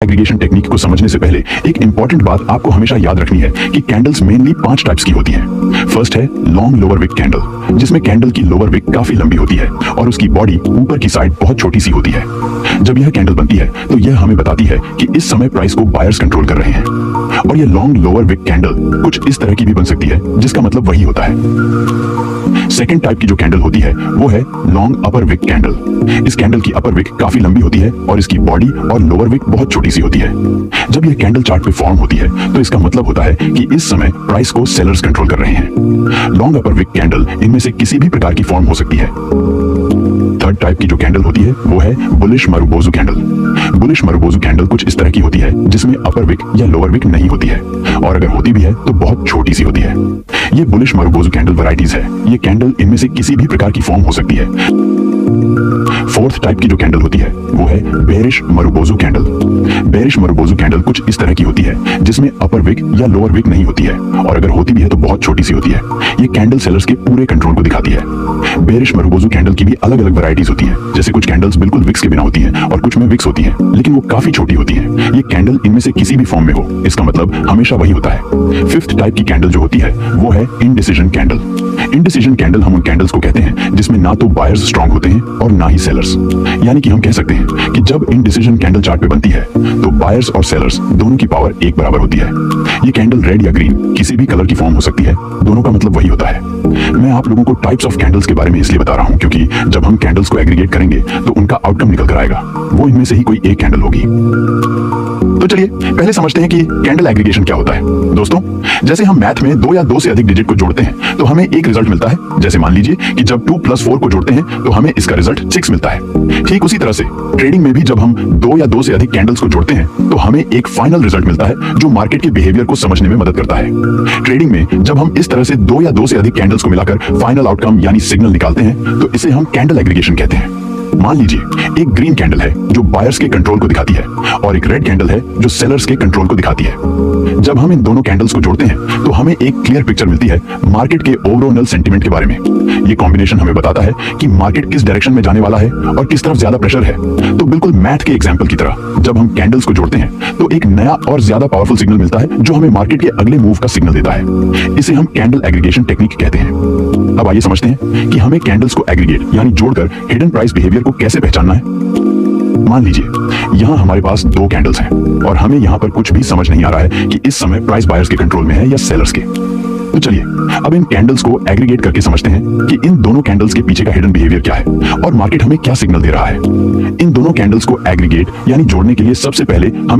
Aggregation technique को समझने से पहले एक इंपॉर्टेंट बात आपको हमेशा याद रखनी है कि कैंडल्स मेनली 5 टाइप्स की होती हैं। फर्स्ट है लॉन्ग लोअर विक कैंडल, जिसमें कैंडल की लोअर विक काफी लंबी होती है और उसकी बॉडी ऊपर की साइड बहुत छोटी सी होती है। जब यह कैंडल बनती है तो यह हमें बताती है कि इस समय प्राइस को बायर्स कंट्रोल कर रहे हैं। और यह लॉन्ग लोअर विक कैंडल कुछ इस तरह की भी बन सकती है, जिसका मतलब वही होता है। सेकेंड टाइप की जो कैंडल होती है वो है लॉन्ग अपर विक कैंडल। इस कैंडल की अपर विक काफी लंबी होती है और इसकी बॉडी और लोअर विक बहुत छोटी सी होती है। जब यह कैंडल चार्ट पे फॉर्म होती है तो इसका मतलब होता है कि इस समय प्राइस को सेलर्स कंट्रोल कर रहे हैं। लॉन्ग अपर विक कैंडल इनमें से किसी भी प्रकार की फॉर्म हो सकती है। थर्ड टाइप की जो कैंडल होती है वो है bullish marubozu candle. Bullish marubozu candle कुछ इस तरह की होती है जिसमें अपर विक या लोअर विक नहीं होती है, और अगर होती भी है तो बहुत छोटी सी होती है। ये बुलिश मारुबोजू कैंडल वैरायटीज है। ये कैंडल इनमें से किसी भी प्रकार की फॉर्म हो सकती है। फोर्थ टाइप की जो कैंडल होती है वो है bearish marubozu candle. Bearish marubozu candle कुछ इस तरह की होती है जिसमें अपर विक या लोअर विक नहीं होती है, और अगर होती भी है तो बहुत छोटी सी होती है। ये कैंडल सेलर्स के पूरे कंट्रोल को दिखाती है। बेरिश मारुबोजू कैंडल की भी अलग अलग वैरायटीज होती है, जैसे कुछ कैंडल्स बिल्कुल विक्स के बिना होती हैं और कुछ में विक्स होती हैं, लेकिन वो काफी छोटी होती हैं। ये कैंडल इनमें से किसी भी फॉर्म में हो, इसका मतलब हमेशा वही होता है। फिफ्थ टाइप की कैंडल जो होती है वो है इनडिसीजन कैंडल। इनडिसीजन कैंडल हम उन कैंडल्स को कहते हैं जिसमें ना तो बायर्स स्ट्रांग होते हैं और ना ही सेलर्स। यानी कि हम कह सकते हैं कि जब इनडिसीजन कैंडल चार्ट पे बनती है तो बायर्स और सेलर्स दोनों की पावर एक बराबर होती है। ये कैंडल रेड या ग्रीन किसी भी कलर की फॉर्म हो सकती है, दोनों का मतलब वही होता है। मैं आप लोगों को टाइप्स ऑफ कैंडल्स के बारे में इसलिए बता रहा हूं क्योंकि जब हम कैंडल्स को एग्रीगेट करेंगे तो उनका आउटकम निकल कर आएगा, वो इनमें से ही कोई एक कैंडल होगी। तो चलिए पहले समझते हैं कि कैंडल एग्रीगेशन क्या होता है। दोस्तों, जैसे हम मैथ में 2 या 2 से अधिक डिजिट को जोड़ते हैं तो हमें एक रिजल्ट मिलता है। जैसे मान लीजिए कि जब 2 + 4 को जोड़ते हैं तो हमें इसका रिजल्ट 6 मिलता है। ठीक उसी तरह से ट्रेडिंग में भी जब हम 2 या 2 से अधिक कैंडल्स को जोड़ते हैं तो हमें एक फाइनल रिजल्ट मिलता है जो मार्केट के बिहेवियर को समझने में मदद करता है। ट्रेडिंग में जब हम इस तरह से 2 या 2 से अधिक कैंडल्स को मिलाकर फाइनल आउटकम यानी सिग्नल निकालते हैं तो इसे हम कैंडल एग्रीगेशन कहते हैं। मान लीजिए एक ग्रीन कैंडल है जो बायर्स के कंट्रोल को दिखाती है और एक रेड कैंडल है जो सेलर्स के कंट्रोल को दिखाती है। जब हम इन दोनों कैंडल्स को जोड़ते हैं तो हमें एक क्लियर पिक्चर मिलती है मार्केट के ओवरऑल सेंटीमेंट के बारे में। ये कॉम्बिनेशन हमें बताता है कि मार्केट किस डायरेक्शन में जाने वाला है और किस तरफ ज्यादा प्रेशर है। तो बिल्कुल मैथ के एग्जांपल की तरह जब हम कैंडल्स को जोड़ते हैं तो एक नया और ज्यादा पावरफुल सिग्नल मिलता है जो हमें मार्केट के अगले मूव का सिग्नल देता है। इसे हम कैंडल एग्रीगेशन टेक्निक कहते हैं। अब आइए समझते हैं कि हमें कैंडल्स को एग्रीगेट यानी जोड़कर हिडन प्राइस बिहेवियर को कैसे पहचानना है। मान लीजिए यहाँ हमारे पास 2 कैंडल्स हैं और हमें यहाँ पर कुछ भी समझ नहीं आ रहा है कि इस समय प्राइस बायर्स के कंट्रोल में है या सेलर्स के। तो चलिए अब इन कैंडल्स को एग्रीगेट करके समझते हैं कि इन दोनों कैंडल्स के पीछे का हिडन बिहेवियर क्या है और मार्केट हमें क्या सिग्नल दे रहा है। इन दोनों कैंडल्स को एग्रीगेट यानी जोड़ने के लिए सबसे पहले हमें